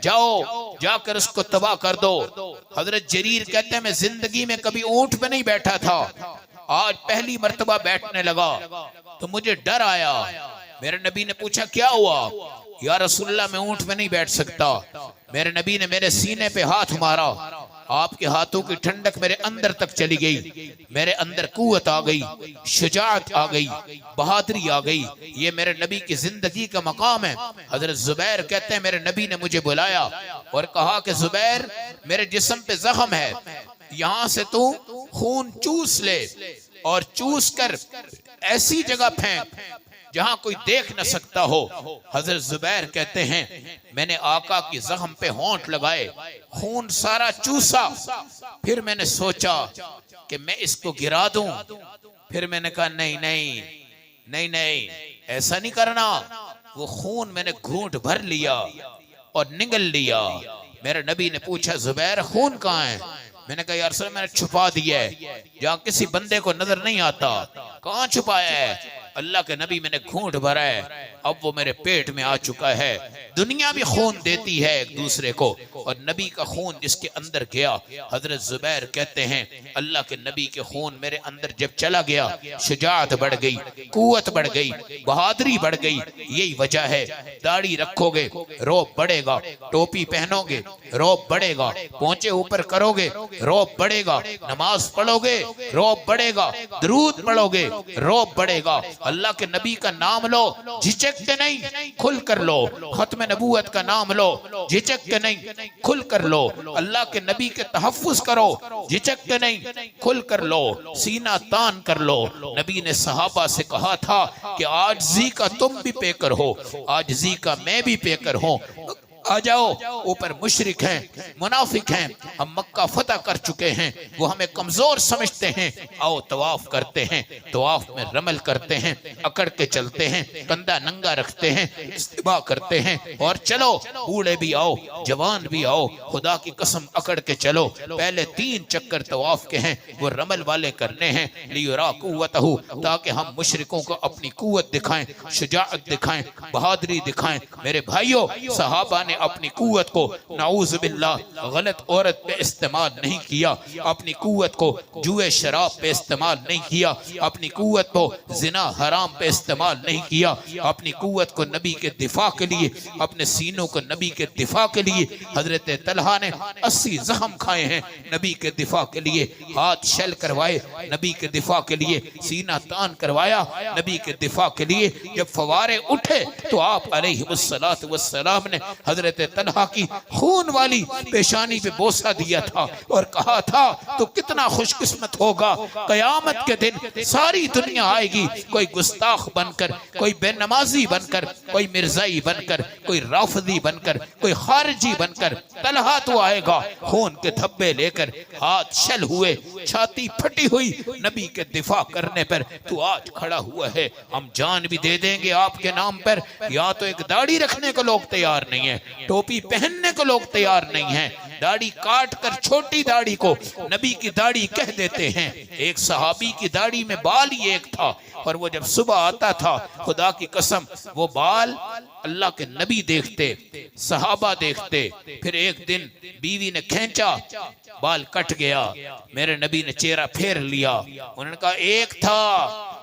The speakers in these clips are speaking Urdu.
جاؤ جا کر اس کو تباہ کر دو۔ حضرت جریر کہتے ہیں میں زندگی میں کبھی اونٹ پہ نہیں بیٹھا تھا، آج پہلی مرتبہ بیٹھنے لگا تو مجھے ڈر آیا۔ میرے نبی نے پوچھا کیا ہوا؟ یا رسول اللہ میں اونٹ پہ نہیں بیٹھ سکتا۔ میرے نبی نے میرے سینے پہ ہاتھ مارا، آپ کے ہاتھوں کی ٹھنڈک میرے اندر تک چلی گئی، میرے اندر قوت آ گئی، شجاعت آ گئی، بہادری آ گئی۔ یہ میرے نبی کی زندگی کا مقام ہے۔ حضرت زبیر کہتے ہیں میرے نبی نے مجھے بلایا اور کہا کہ زبیر میرے جسم پہ زخم ہے، یہاں سے تو خون چوس لے اور چوس کر ایسی جگہ پھینک جہاں کوئی دیکھ نہ سکتا ہو۔ حضرت زبیر کہتے ہیں میں نے آقا کی زخم پہ ہونٹ لگائے، خون سارا چوسا، پھر میں نے سوچا کہ میں اس کو گرا دوں، پھر میں نے کہا نہیں نہیں نہیں نہیں ایسا نہیں کرنا۔ وہ خون میں نے گھونٹ بھر لیا اور نگل لیا۔ میرے نبی نے پوچھا زبیر خون کہاں ہے؟ میں نے کہا یا رسول اللہ میں نے چھپا دیا ہے جہاں کسی بندے کو نظر نہیں آتا۔ کہاں چھپایا ہے؟ اللہ کے نبی میں نے گھونٹ بھرا ہے، اب وہ میرے پیٹ میں آ چکا ہے۔ دنیا بھی خون دیتی ہے ایک دوسرے کو، اور نبی کا خون جس کے اندر گیا، حضرت زبیر کہتے ہیں اللہ کے نبی کے خون میرے اندر جب چلا گیا، شجاعت بڑھ گئی، قوت بڑھ گئی، بہادری بڑھ گئی۔ یہی وجہ ہے داڑھی رکھو گے روب بڑھے گا، ٹوپی پہنو گے روب بڑھے گا، پونچے اوپر کرو گے روب بڑھے گا، نماز پڑھو گے روب بڑھے گا، درود پڑھو گے روب بڑھے گا۔ اللہ کے نبی کا نام لو جھجک کے نہیں کھل کر لو، ختم نبوت کا نام لو جھجک کے نہیں کھل کر لو، اللہ کے نبی کے تحفظ کرو جھجک کے نہیں کھل کر لو، سینہ تان کر لو۔ نبی نے صحابہ سے کہا تھا کہ عاجزی کا تم بھی پیکر ہو، عاجزی کا میں بھی پیکر ہوں، آ جاؤ۔ اوپر مشرک ہیں، منافق ہیں، ہم مکہ فتح کر چکے ہیں، وہ ہمیں کمزور سمجھتے ہیں، آؤ طواف کرتے ہیں، طواف میں رمل کرتے ہیں، اکڑ کے چلتے ہیں، کندھا ننگا رکھتے ہیں، استباع کرتے ہیں، اور چلو بوڑھے بھی آؤ جوان بھی آؤ، خدا کی قسم اکڑ کے چلو۔ پہلے 3 چکر طواف کے ہیں وہ رمل والے کرنے ہیں، لیرا قوتہ، تاکہ ہم مشرکوں کو اپنی قوت دکھائیں، شجاعت دکھائیں، بہادری دکھائیں۔ میرے بھائیوں، صحابہ نے اپنی قوت کو نعوذ باللہ غلط عورت پہ استعمال نہیں کیا، اپنی قوت کو جوئے شراب پہ استعمال نہیں کیا، اپنی قوت کو زنا حرام پہ استعمال نہیں کیا، اپنی قوت کو نبی کے دفاع کے لیے، اپنے سینوں کو نبی کے دفاع کے لیے۔ حضرت طلحہ نے 80 زخم کھائے ہیں نبی کے دفاع کے لیے، ہاتھ شل کروائے نبی کے دفاع کے لیے، سینہ تان کروایا نبی کے دفاع کے لیے۔ جب فوارے اٹھے تو آپ علیہ السلام نے حضرت طلحہ کی خون والی پیشانی پہ بوسہ دیا تھا اور کہا تھا تو کتنا خوش قسمت ہوگا، قیامت کے دن ساری دنیا آئے گی، کوئی گستاخ بن کر، کوئی بے نمازی بن کر، کوئی مرزائی بن کر، کوئی رافضی بن کر، کوئی خارجی بن کر، طلحہ تو آئے گا خون کے دھبے لے کر، ہاتھ شل ہوئے، چھاتی پھٹی ہوئی، نبی کے دفاع کرنے پر تو آج کھڑا ہوا ہے۔ ہم جان بھی دے دیں گے آپ کے نام پر، یا تو ایک داڑھی رکھنے کو لوگ تیار نہیں ہیں، ٹوپی پہننے کو لوگ تیار نہیں ہیں، داڑھی کاٹ کر چھوٹی داڑھی کو نبی کی داڑھی کہہ دیتے ہیں۔ ایک صحابی کی داڑھی میں بال ہی ایک تھا، اور وہ جب صبح آتا تھا خدا کی قسم وہ بال اللہ کے نبی دیکھتے، صحابہ دیکھتے، پھر ایک دن بیوی نے کھینچا بال کٹ گیا، میرے نبی نے چہرہ پھیر لیا، انہوں نے کہا ایک تھا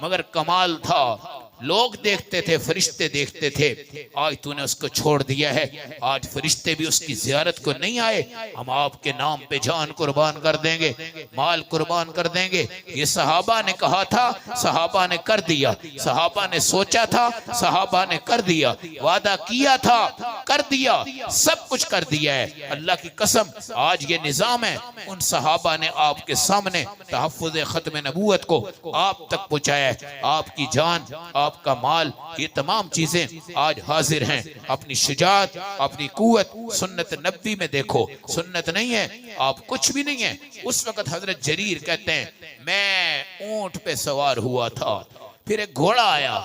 مگر کمال تھا، لوگ دیکھتے تھے، فرشتے دیکھتے تھے، آج تو نے اس کو چھوڑ دیا ہے، آج فرشتے بھی اس کی زیارت کو نہیں آئے، ہم آپ کے نام پہ جان قربان کر دیں گے، مال قربان کر دیں گے۔ یہ صحابہ نے کہا تھا، صحابہ نے کر دیا، صحابہ نے سوچا تھا، صحابہ نے کر دیا، وعدہ کیا تھا، کر دیا، سب کچھ کر دیا ہے۔ اللہ کی قسم آج یہ نظام ہے، ان صحابہ نے آپ کے سامنے تحفظ ختم نبوت کو آپ تک پہنچایا ہے، آپ کی جان، آپ کا مال، یہ تمام چیزیں آج حاضر ہیں۔ اپنی شجاعت، اپنی قوت سنت نبی میں دیکھو، سنت نہیں ہے آپ کچھ بھی نہیں ہے۔ اس وقت حضرت جریر کہتے ہیں میں اونٹ پہ سوار ہوا تھا، پھر ایک گھوڑا آیا،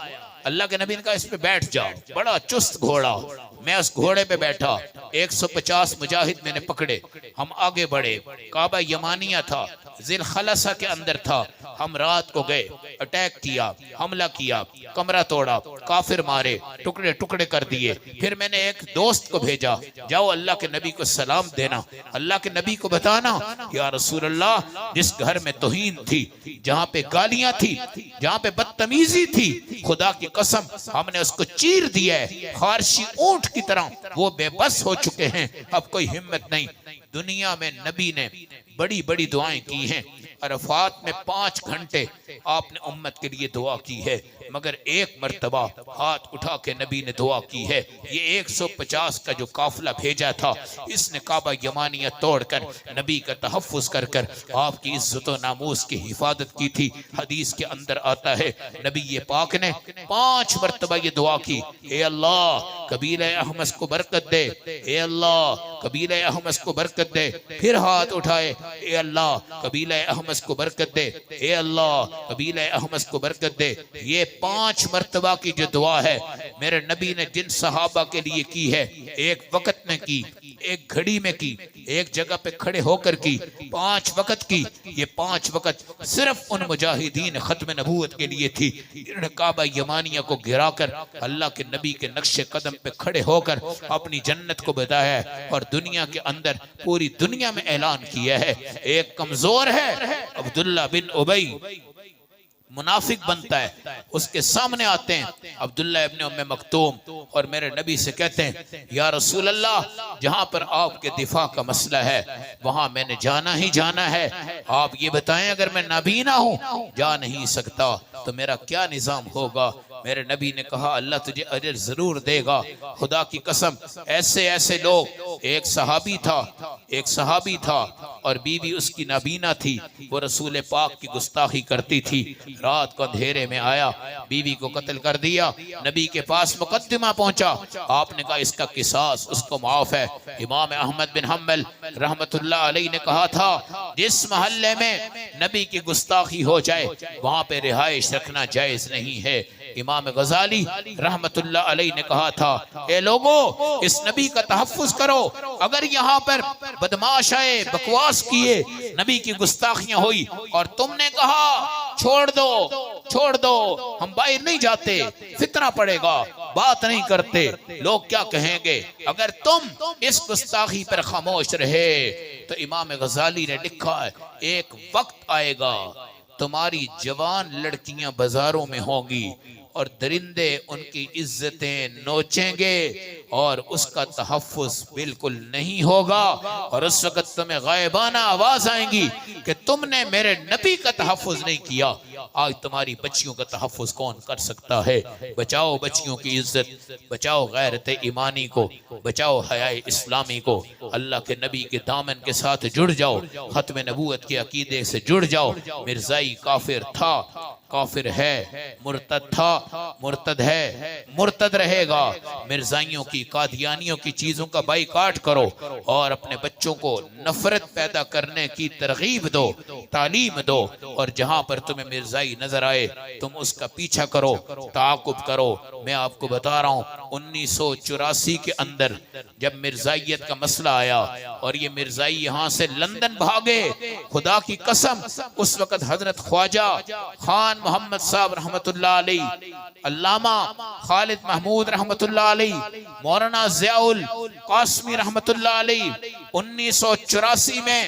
اللہ کے نبی نے کہا اس پہ بیٹھ جاؤ، بڑا چست گھوڑا، میں اس گھوڑے پہ بیٹھا، 150 مجاہد میں نے پکڑے، ہم آگے بڑھے، کعبہ یمانیہ تھا، ذل خلصہ کے اندر تھا، ہم رات کو گئے، اٹیک کیا، حملہ کیا، کمرہ توڑا، کافر مارے، ٹکڑے ٹکڑے کر دیے۔ پھر میں نے ایک دوست کو بھیجا، جاؤ اللہ کے نبی کو سلام دینا، اللہ کے نبی کو بتانا یا رسول اللہ جس گھر میں توہین تھی، جہاں پہ گالیاں تھی، جہاں پہ بدتمیزی تھی، خدا کی قسم ہم نے اس کو چیر دیا ہے، خارشی اونٹ کی طرح وہ بے بس ہو چکے ہیں، اب کوئی ہمت نہیں۔ دنیا میں نبی نے بڑی بڑی دعائیں کی ہیں، عرفات میں 5 گھنٹے آپ نے امت کے لیے دعا کی ہے، مگر ایک مرتبہ ہاتھ اٹھا کے نبی نے دعا کی ہے۔ یہ 150 کا جو قافلہ بھیجا تھا، اس نے کعبہ یمانیہ توڑ کر نبی کا تحفظ کر کر آپ کی عزت و ناموس کی حفاظت کی تھی۔ حدیث کے اندر آتا ہے نبی پاک نے 5 مرتبہ یہ دعا کی، اے اللہ قبیلہ احمس کو برکت دے، اے اللہ قبیلہ احمس کو برکت دے۔ پھر ہاتھ اٹھائے، اے اللہ قبیلہ احمس کو برکت دے، اے اللہ قبیلہ احمس کو برکت دے۔ یہ 5 مرتبہ کی جو دعا ہے میرے نبی نے جن صحابہ کے لیے کی ہے، ایک وقت میں کی، ایک گھڑی میں کی، ایک جگہ پہ کھڑے ہو کر کی، 5 وقت کی۔ یہ 5 وقت صرف ان مجاہدین ختم نبوت کے لیے تھی جنہوں نے کعبہ یمانیہ کو گرا کر اللہ کے نبی کے نقش قدم پہ کھڑے ہو کر اپنی جنت کو بتایا ہے، اور دنیا کے اندر پوری دنیا میں اعلان کیا ہے۔ ایک کمزور ہے عبداللہ بن ابی، منافق بنتا ہے، اس کے سامنے آتے ہیں عبداللہ ابن ام مکتوم اور میرے نبی سے کہتے ہیں یا رسول اللہ جہاں پر آپ کے دفاع کا مسئلہ ہے وہاں میں نے جانا ہی جانا ہے، آپ یہ بتائیں اگر میں نابینا ہوں، جا نہیں سکتا تو میرا کیا نظام ہوگا؟ میرے نبی نے کہا اللہ تجھے اجر ضرور دے گا، خدا کی قسم ایسے ایسے لوگ۔ ایک صحابی تھا اور بیوی اس کی نابینا تھی، وہ رسول پاک کی گستاخی کرتی تھی، رات کو اندھیرے میں آیا، بیوی کو قتل کر دیا، نبی کے پاس مقدمہ پہنچا، آپ نے کہا اس کا قصاص اس کو معاف ہے۔ امام احمد بن حنبل رحمت اللہ علیہ نے کہا تھا جس محلے میں نبی کی گستاخی ہو جائے وہاں پہ رہائش رکھنا جائز نہیں ہے۔ امام غزالی رحمت اللہ علیہ نے کہا تھا اے لوگو اس نبی کا تحفظ کرو، اگر یہاں پر بدماش آئے، بکواس کیے، نبی کی گستاخیاں ہوئی اور تم نے کہا چھوڑ دو ہم باہر نہیں جاتے، فتنہ پڑے گا، بات نہیں کرتے، لوگ کیا کہیں گے؟ اگر تم اس گستاخی پر خاموش رہے تو امام غزالی نے لکھا ہے ایک وقت آئے گا تمہاری جوان لڑکیاں بازاروں میں ہوں گی اور درندے ان کی عزتیں نوچیں گے اور اس کا تحفظ بالکل نہیں ہوگا، اور اس وقت تمہیں غائبانہ آواز آئیں گی کہ تم نے میرے نبی کا تحفظ نہیں کیا۔ آج تمہاری بچیوں کا تحفظ کون کر سکتا ہے؟ بچاؤ بچیوں کی عزت، بچاؤ غیرت ایمانی کو، بچاؤ حیاء اسلامی کو، اللہ کے نبی کے دامن کے ساتھ جڑ جاؤ، ختم نبوت کے عقیدے سے جڑ جاؤ۔ مرزائی کافر تھا، کافر ہے، مرتد تھا، مرتد ہے، مرتد رہے گا۔ مرزائیوں کی، قادیانیوں کی چیزوں کا بائیکاٹ کرو اور اپنے بچوں کو نفرت پیدا کرنے کی ترغیب دو، تعلیم دو، اور جہاں پر تمہیں مرزائی نظر آئے تم اس کا پیچھا کرو، تعاقب کرو۔ میں آپ کو بتا رہا ہوں 1984 کے اندر جب مرزائیت کا مسئلہ آیا اور یہ مرزائی یہاں سے لندن بھاگے، خدا کی قسم اس وقت حضرت خواجہ خان محمد صاحب رحمت اللہ علیہ، علامہ خالد محمود رحمت اللہ علیہ، مولانا ضیاء القاسمی رحمت اللہ علیہ 1984 میں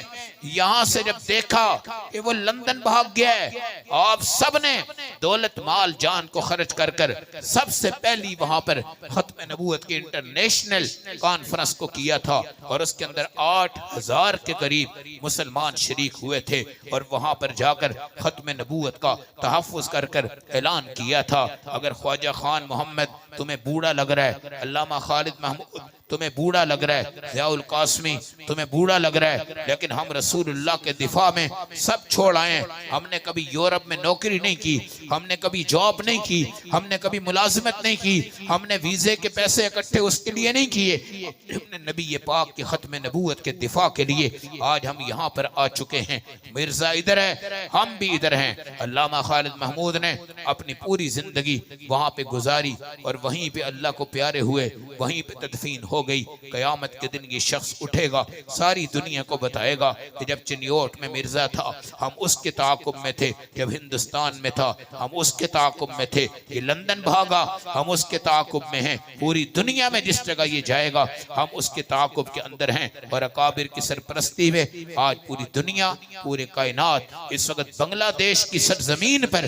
یہاں سے جب دیکھا کہ وہ لندن بھاگ گیا ہے، آپ سب نے دولت مال جان کو خرچ کر کر سب سے پہلی وہاں پر ختم نبوت کی انٹرنیشنل کانفرنس کو کیا تھا، اور اس کے اندر 8000 کے قریب مسلمان شریک ہوئے تھے، اور وہاں پر جا کر ختم نبوت کا تحفظ کر کر اعلان کیا تھا۔ اگر خواجہ خان محمد تمہیں بوڑھا لگ رہا ہے، علامہ خالد محمود تمہیں بوڑھا لگ رہا ہے، ضیاء القاسمی تمہیں بوڑھا لگ رہا ہے، لیکن ہم رسول اللہ کے دفاع میں سب چھوڑ آئے ہیں۔ ہم نے کبھی یورپ میں نوکری نہیں کی، ہم نے کبھی جاب نہیں کی، ہم نے کبھی ملازمت نہیں کی، ہم نے ویزے کے پیسے اکٹھے اس کے لیے نہیں کیے، ہم نے نبی پاک کی ختم نبوت کے دفاع کے لیے آج ہم یہاں پر آ چکے ہیں۔ مرزا ادھر ہے، ہم بھی ادھر ہیں۔ علامہ خالد محمود نے اپنی پوری زندگی وہاں پہ گزاری اور وہیں پہ اللہ کو پیارے ہوئے، وہیں پہ تدفین ہو ہو گئی. قیامت کے دن یہ شخص اٹھے گا, ساری دنیا کو بتائے گا کہ جب چنیوٹ میں مرزا تھا ہم اس کے تعاقب میں تھے, جب ہندوستان میں تھا ہم اس کے تعاقب میں تھے, یہ لندن بھاگا ہم اس کے تعاقب میں ہیں, پوری دنیا میں جس جگہ یہ جائے گا ہم اس کے تعاقب کے اندر ہیں. اور اکابر کی سرپرستی میں آج پوری دنیا, پورے کائنات, اس وقت بنگلہ دیش کی سرزمین پر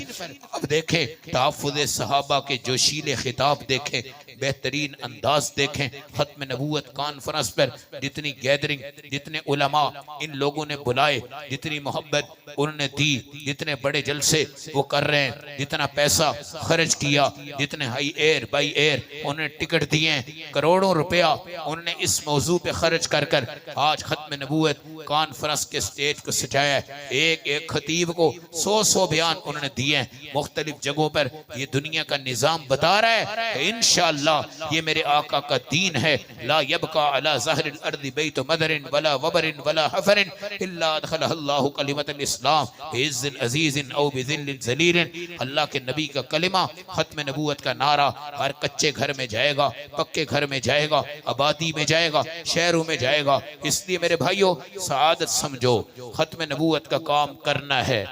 اب دیکھیں تحفظ صحابہ کے جوشیلے خطاب دیکھیں, بہترین انداز دیکھیں. ختم نبوت کانفرنس پر جتنی گیدرنگ, جتنے علماء ان لوگوں نے بلائے, جتنی محبت انہوں نے دی, جتنے بڑے جلسے وہ کر رہے ہیں, جتنا پیسہ خرچ کیا, جتنے ہائی ایئر بائی ایئر انہوں نے ٹکٹ دیے, کروڑوں روپیہ انہوں نے اس موضوع پہ خرچ کر آج ختم نبوت کانفرنس کے سٹیج کو سجایا ہے. ایک ایک خطیب کو 100 بیان انہوں نے دیے ہیں مختلف جگہوں پر. یہ دنیا کا نظام بتا رہا ہے کہ انشاءاللہ یہ میرے آقا کا دین ہے. لا یبقى على ظہر الارض بیت مدر ولا وبر ولا حفر الا ادخلہ اللہ کلمۃ الاسلام بعز عزیز او بذل ذلیل. اللہ کے نبی کا کلمہ, ختم نبوت کا نعرہ ہر کچے گھر میں جائے گا, پکے گھر میں جائے گا, آبادی میں جائے گا, شہروں میں جائے گا. اس لیے میرے بھائیوں سعادت سمجھو, ختم نبوت کا کام کرنا ہے.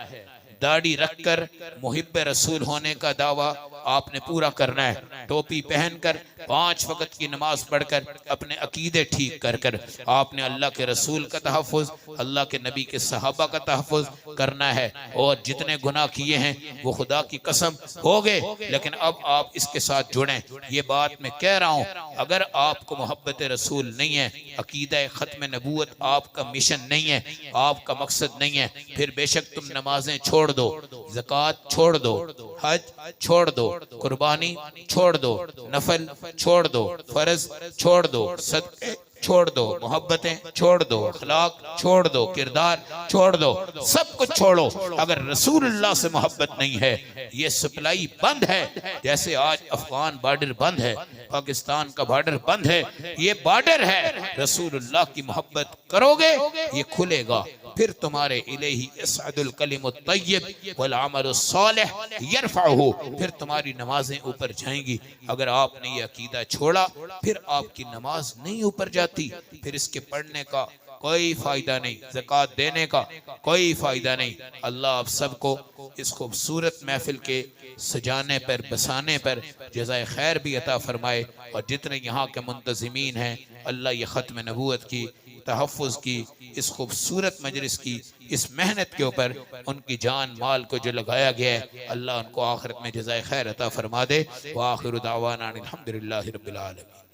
داڑھی رکھ کر محب رسول ہونے کا دعویٰ آپ نے پورا کرنا ہے. ٹوپی پہن کر 5 وقت کی نماز پڑھ کر اپنے عقیدے ٹھیک کر کر آپ نے اللہ کے رسول کا تحفظ, اللہ کے نبی کے صحابہ کا تحفظ کرنا ہے. اور جتنے گناہ کیے ہیں وہ خدا کی قسم ہو گئے, لیکن اب آپ اس کے ساتھ جڑیں. یہ بات میں کہہ رہا ہوں, اگر آپ کو محبت رسول نہیں ہے, عقیدہ ختم نبوت آپ کا مشن نہیں ہے, آپ کا مقصد نہیں ہے, پھر بے شک تم نمازیں چھوڑ دو, زکوٰۃ چھوڑ دو, حج چھوڑ دو, قربانی چھوڑ دو, نفل چھوڑ دو, فرض چھوڑ دو, صدقے چھوڑ دو, محبتیں چھوڑ دو, اخلاق چھوڑ دو, کردار چھوڑ دو, سب کچھ چھوڑو. اگر رسول اللہ سے محبت نہیں ہے, یہ سپلائی بند ہے. جیسے آج افغان بارڈر بند ہے, پاکستان کا بارڈر بند ہے, یہ بارڈر ہے. رسول اللہ کی محبت کرو گے یہ کھلے گا, پھر تمہارے الیہ یصعد الکلم الطیب والعمل الصالح یرفعہ, پھر تمہاری نمازیں اوپر جائیں گی. اگر آپ نے یہ عقیدہ چھوڑا پھر آپ کی نماز نہیں اوپر جاتی, پھر اس کے پڑھنے کا کوئی فائدہ نہیں, زکوٰۃ دینے کا کوئی فائدہ نہیں. اللہ آپ سب کو اس خوبصورت محفل کے سجانے پر, بسانے پر جزائے خیر بھی عطا فرمائے. اور جتنے یہاں کے منتظمین ہیں, اللہ یہ ختم نبوت کی, تحفظ کی, اس خوبصورت مجلس کی, اس محنت کے اوپر ان کی جان مال کو جو لگایا گیا ہے, اللہ ان کو آخرت میں جزائے خیر عطا فرما دے. وآخر دعوانا الحمدللہ رب العالمین.